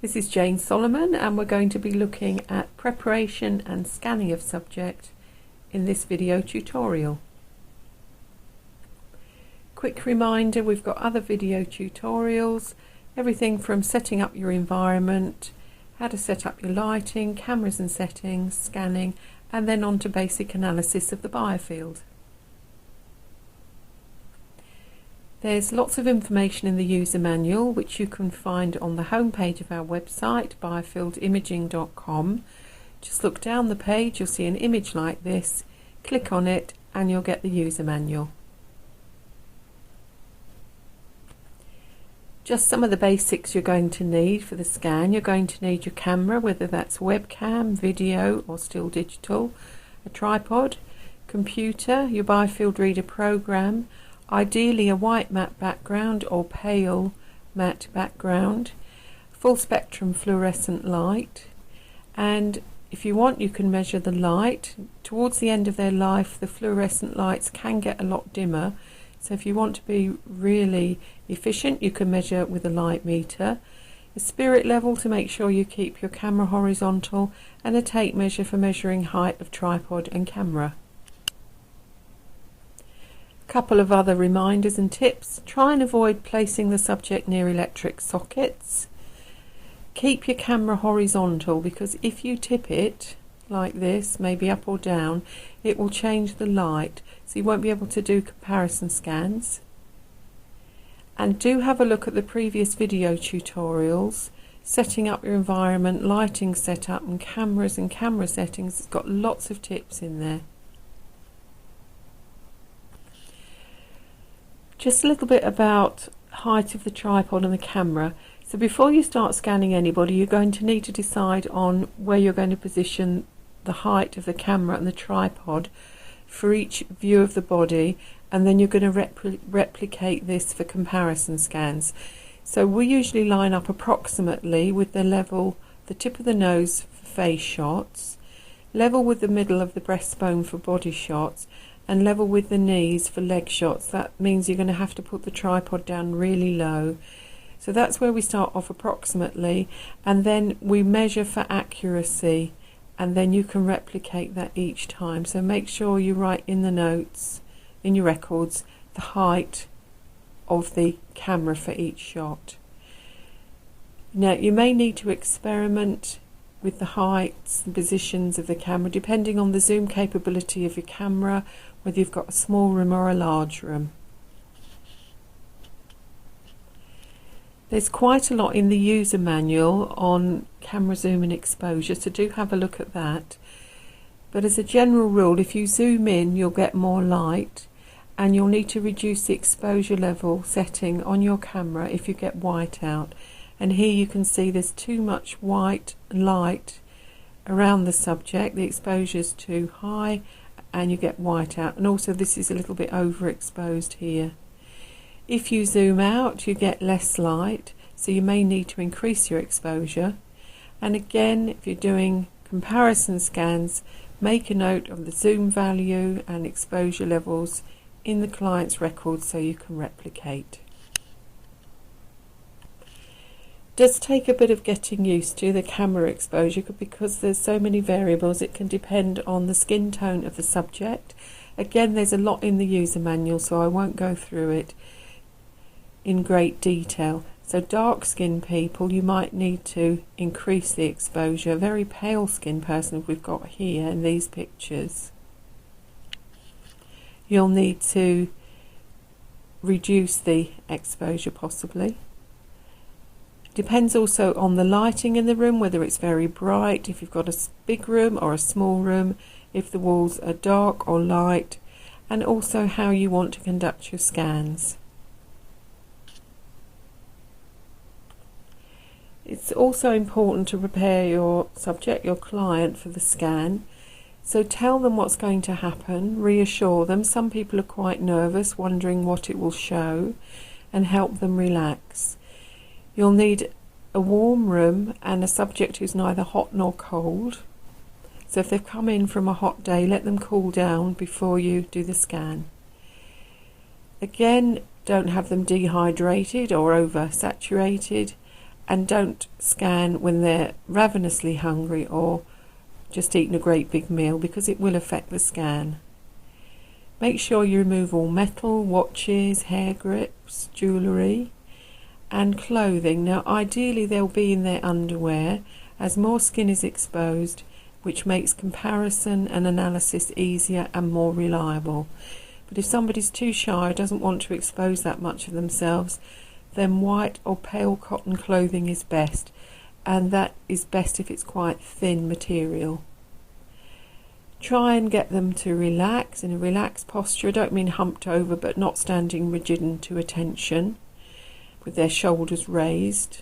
This is Jane Solomon, and we're going to be looking at preparation and scanning of subject in this video tutorial. Quick reminder, we've got other video tutorials, everything from setting up your environment, how to set up your lighting, cameras and settings, scanning, and then on to basic analysis of the BioField. There's lots of information in the user manual which you can find on the home page of our website, biofieldimaging.com. Just look down the page, you'll see an image like this, click on it and you'll get the user manual. Just some of the basics you're going to need for the scan. You're going to need your camera, whether that's webcam, video or still digital, a tripod, computer, your BioField Reader program, ideally a white matte background or pale matte background, full spectrum fluorescent light, and if you want you can measure the light. Towards the end of their life the fluorescent lights can get a lot dimmer, so if you want to be really efficient you can measure with a light meter, a spirit level to make sure you keep your camera horizontal, and a tape measure for measuring height of tripod and camera. Couple of other reminders and tips. Try and avoid placing the subject near electric sockets. Keep your camera horizontal, because if you tip it like this, maybe up or down, it will change the light, so you won't be able to do comparison scans. And do have a look at the previous video tutorials, setting up your environment, lighting setup and camera settings. It's got lots of tips in there. Just a little bit about height of the tripod and the camera. So before you start scanning anybody, you're going to need to decide on where you're going to position the height of the camera and the tripod for each view of the body, and then you're going to replicate this for comparison scans. So we usually line up approximately with the level, the tip of the nose for face shots, level with the middle of the breastbone for body shots, and level with the knees for leg shots. That means you're going to have to put the tripod down really low. So that's where we start off approximately, and then we measure for accuracy, and then you can replicate that each time. So make sure you write in the notes, in your records, the height of the camera for each shot. Now you may need to experiment with the heights and positions of the camera depending on the zoom capability of your camera, whether you've got a small room or a large room. There's quite a lot in the user manual on camera zoom and exposure, so do have a look at that. But as a general rule, if you zoom in you'll get more light, and you'll need to reduce the exposure level setting on your camera if you get white out. And here you can see there's too much white light around the subject, the exposure's too high and you get white out, and also this is a little bit overexposed here. If you zoom out you get less light, so you may need to increase your exposure. And again, if you're doing comparison scans, make a note of the zoom value and exposure levels in the client's records so you can replicate. It does take a bit of getting used to the camera exposure, because there's so many variables. It can depend on the skin tone of the subject. Again, there's a lot in the user manual, so I won't go through it in great detail. So dark skin people, you might need to increase the exposure. Very pale skin person we've got here in these pictures, you'll need to reduce the exposure possibly. Depends also on the lighting in the room, whether it's very bright, if you've got a big room or a small room, if the walls are dark or light, and also how you want to conduct your scans. It's also important to prepare your subject, your client, for the scan. So tell them what's going to happen, reassure them. Some people are quite nervous, wondering what it will show, and help them relax. You'll need a warm room and a subject who's neither hot nor cold. So if they've come in from a hot day, let them cool down before you do the scan. Again, don't have them dehydrated or oversaturated, and don't scan when they're ravenously hungry or just eaten a great big meal, because it will affect the scan. Make sure you remove all metal, watches, hair grips, jewellery and clothing. Now ideally they'll be in their underwear, as more skin is exposed, which makes comparison and analysis easier and more reliable. But if somebody's too shy or doesn't want to expose that much of themselves, then white or pale cotton clothing is best, and that is best if it's quite thin material. Try and get them to relax in a relaxed posture. I don't mean humped over, but not standing rigid and to attention, with their shoulders raised.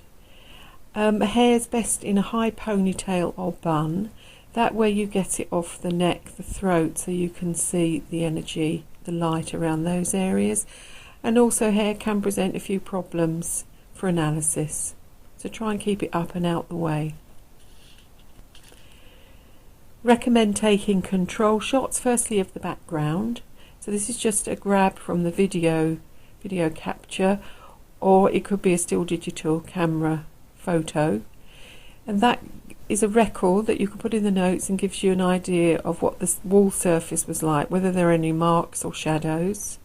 Hair is best in a high ponytail or bun. That way you get it off the neck, the throat, so you can see the energy, the light around those areas. And also hair can present a few problems for analysis, so try and keep it up and out the way. Recommend taking control shots, firstly of the background. So this is just a grab from the video capture, or it could be a still digital camera photo, and that is a record that you can put in the notes and gives you an idea of what the wall surface was like, whether there are any marks or shadows.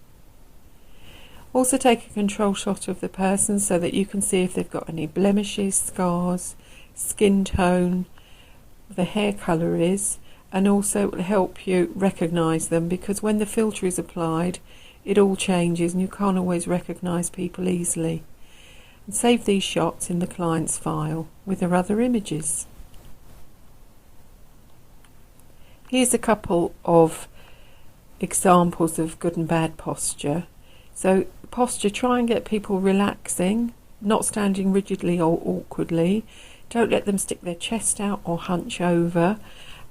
Also take a control shot of the person so that you can see if they've got any blemishes, scars, skin tone, the hair colour is, and also it will help you recognise them, because when the filter is applied it all changes and you can't always recognise people easily. And save these shots in the client's file with their other images. Here's a couple of examples of good and bad posture. So posture, try and get people relaxing, not standing rigidly or awkwardly. Don't let them stick their chest out or hunch over,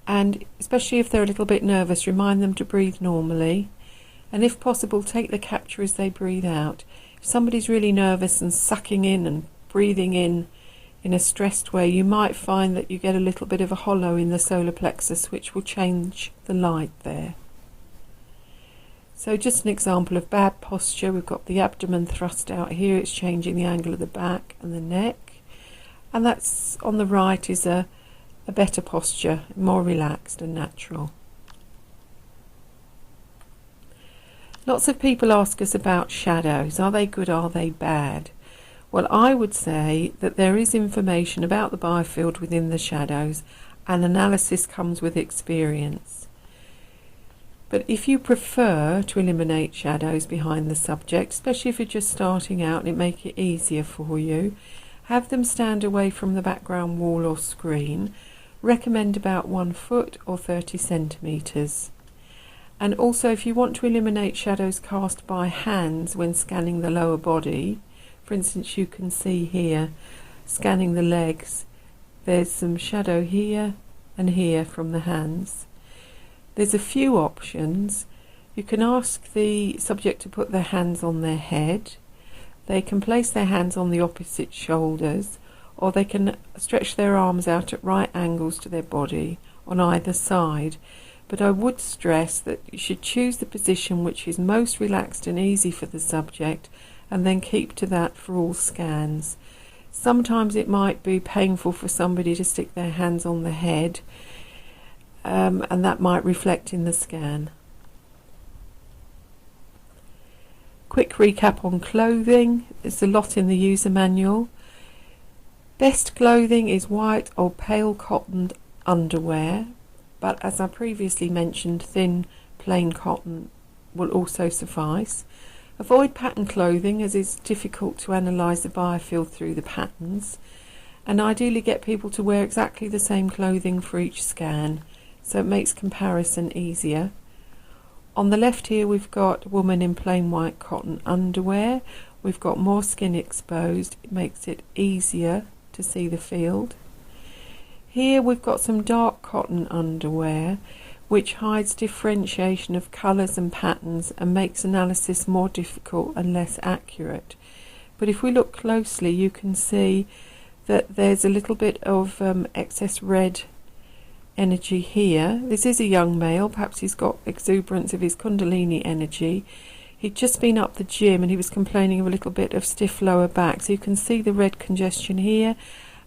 and especially if they're a little bit nervous, remind them to breathe normally, and if possible take the capture as they breathe out. If somebody's really nervous and sucking in and breathing in a stressed way, you might find that you get a little bit of a hollow in the solar plexus, which will change the light there. So just an example of bad posture, we've got the abdomen thrust out here, it's changing the angle of the back and the neck, and that's on the right is a better posture, more relaxed and natural. Lots of people ask us about shadows. Are they good, are they bad? Well, I would say that there is information about the biofield within the shadows, and analysis comes with experience. But if you prefer to eliminate shadows behind the subject, especially if you're just starting out and it make it easier for you, have them stand away from the background wall or screen. Recommend about 1 foot or 30 centimetres. And also, if you want to eliminate shadows cast by hands when scanning the lower body, for instance, you can see here, scanning the legs, there's some shadow here and here from the hands. There's a few options. You can ask the subject to put their hands on their head. They can place their hands on the opposite shoulders, or they can stretch their arms out at right angles to their body on either side. But I would stress that you should choose the position which is most relaxed and easy for the subject, and then keep to that for all scans. Sometimes it might be painful for somebody to stick their hands on the head, and that might reflect in the scan. Quick recap on clothing. There's a lot in the user manual. Best clothing is white or pale cotton underwear, but as I previously mentioned, thin plain cotton will also suffice. Avoid pattern clothing, as it's difficult to analyse the biofield through the patterns, and ideally get people to wear exactly the same clothing for each scan, so it makes comparison easier. On the left here we've got a woman in plain white cotton underwear. We've got more skin exposed, it makes it easier to see the field. Here we've got some dark cotton underwear, which hides differentiation of colours and patterns and makes analysis more difficult and less accurate. But if we look closely, you can see that there's a little bit of excess red energy here. This is a young male, perhaps he's got exuberance of his kundalini energy. He'd just been up the gym and he was complaining of a little bit of stiff lower back. So you can see the red congestion here,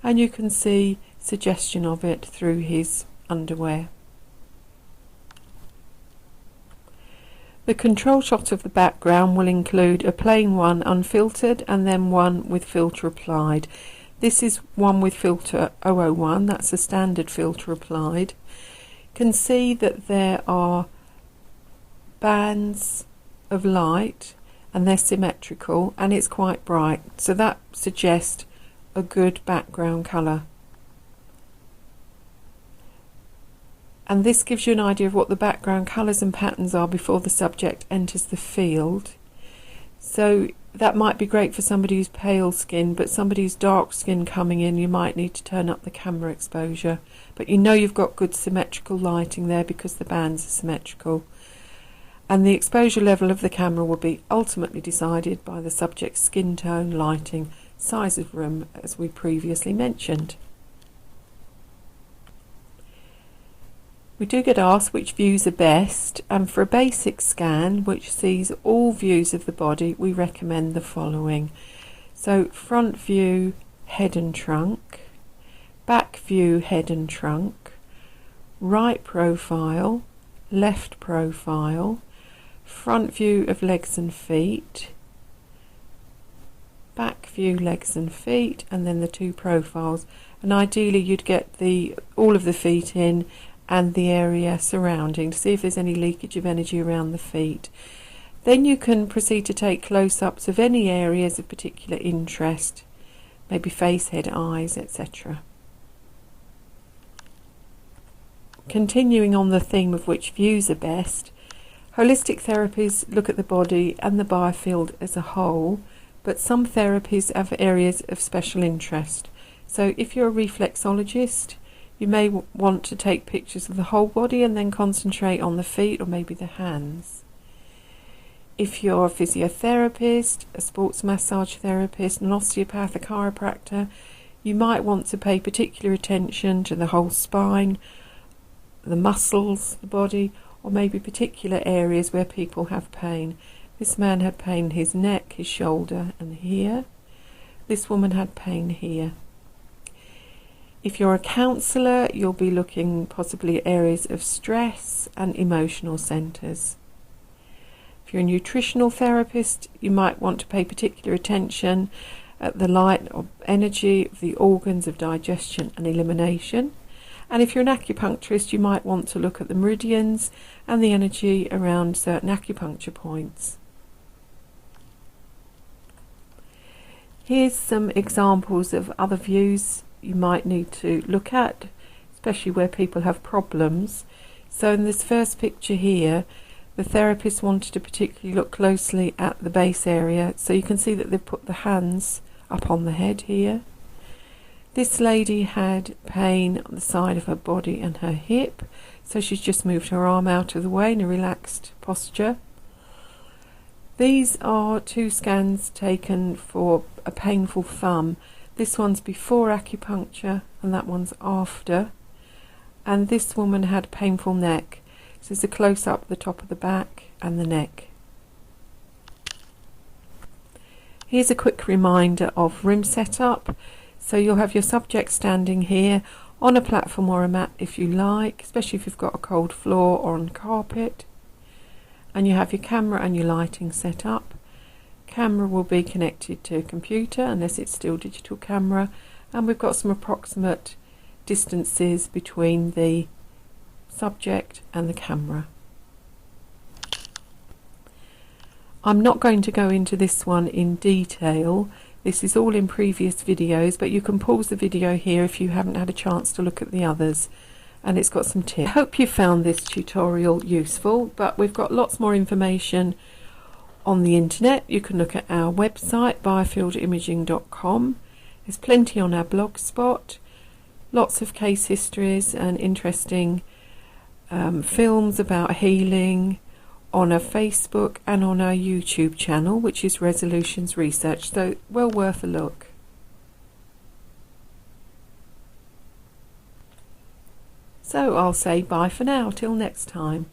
and you can see suggestion of it through his underwear. The control shot of the background will include a plain one unfiltered and then one with filter applied. This is one with filter 001, that's a standard filter applied. You can see that there are bands of light and they're symmetrical and it's quite bright, so that suggests a good background colour. And this gives you an idea of what the background colours and patterns are before the subject enters the field. So that might be great for somebody who's pale skin, but somebody who's dark skin coming in, you might need to turn up the camera exposure. But you know you've got good symmetrical lighting there because the bands are symmetrical. And the exposure level of the camera will be ultimately decided by the subject's skin tone, lighting, size of room, as we previously mentioned. We do get asked which views are best, and for a basic scan which sees all views of the body, we recommend the following. So front view, head and trunk, back view, head and trunk, right profile, left profile, front view of legs and feet, back view, legs and feet, and then the two profiles. And ideally you'd get all of the feet in and the area surrounding to see if there's any leakage of energy around the feet. Then you can proceed to take close-ups of any areas of particular interest, maybe face, head, eyes, etc. Continuing on the theme of which views are best, holistic therapies look at the body and the biofield as a whole, but some therapies have areas of special interest. So if you're a reflexologist, you may want to take pictures of the whole body and then concentrate on the feet or maybe the hands. If you're a physiotherapist, a sports massage therapist, an osteopath, a chiropractor, you might want to pay particular attention to the whole spine, the muscles, the body, or maybe particular areas where people have pain. This man had pain in his neck, his shoulder, and here. This woman had pain here. If you're a counsellor, you'll be looking possibly at areas of stress and emotional centres. If you're a nutritional therapist, you might want to pay particular attention at the light or energy of the organs of digestion and elimination. And if you're an acupuncturist, you might want to look at the meridians and the energy around certain acupuncture points. Here's some examples of other views you might need to look at, especially where people have problems. So in this first picture here, the therapist wanted to particularly look closely at the base area, so you can see that they've put the hands up on the head here. This lady had pain on the side of her body and her hip, so she's just moved her arm out of the way in a relaxed posture. These are two scans taken for a painful thumb. This one's before acupuncture and that one's after. And this woman had a painful neck. So there's a close-up at the top of the back and the neck. Here's a quick reminder of room setup. So you'll have your subject standing here on a platform or a mat if you like, especially if you've got a cold floor or on carpet. And you have your camera and your lighting set up. Camera will be connected to a computer unless it's still digital camera, and we've got some approximate distances between the subject and the camera. I'm not going to go into this one in detail. This is all in previous videos, but you can pause the video here if you haven't had a chance to look at the others, and it's got some tips. I hope you found this tutorial useful, but we've got lots more information on the internet. You can look at our website, biofieldimaging.com. There's plenty on our blog spot, lots of case histories and interesting films about healing on our Facebook and on our YouTube channel, which is Resolutions Research, so well worth a look. So I'll say bye for now, till next time.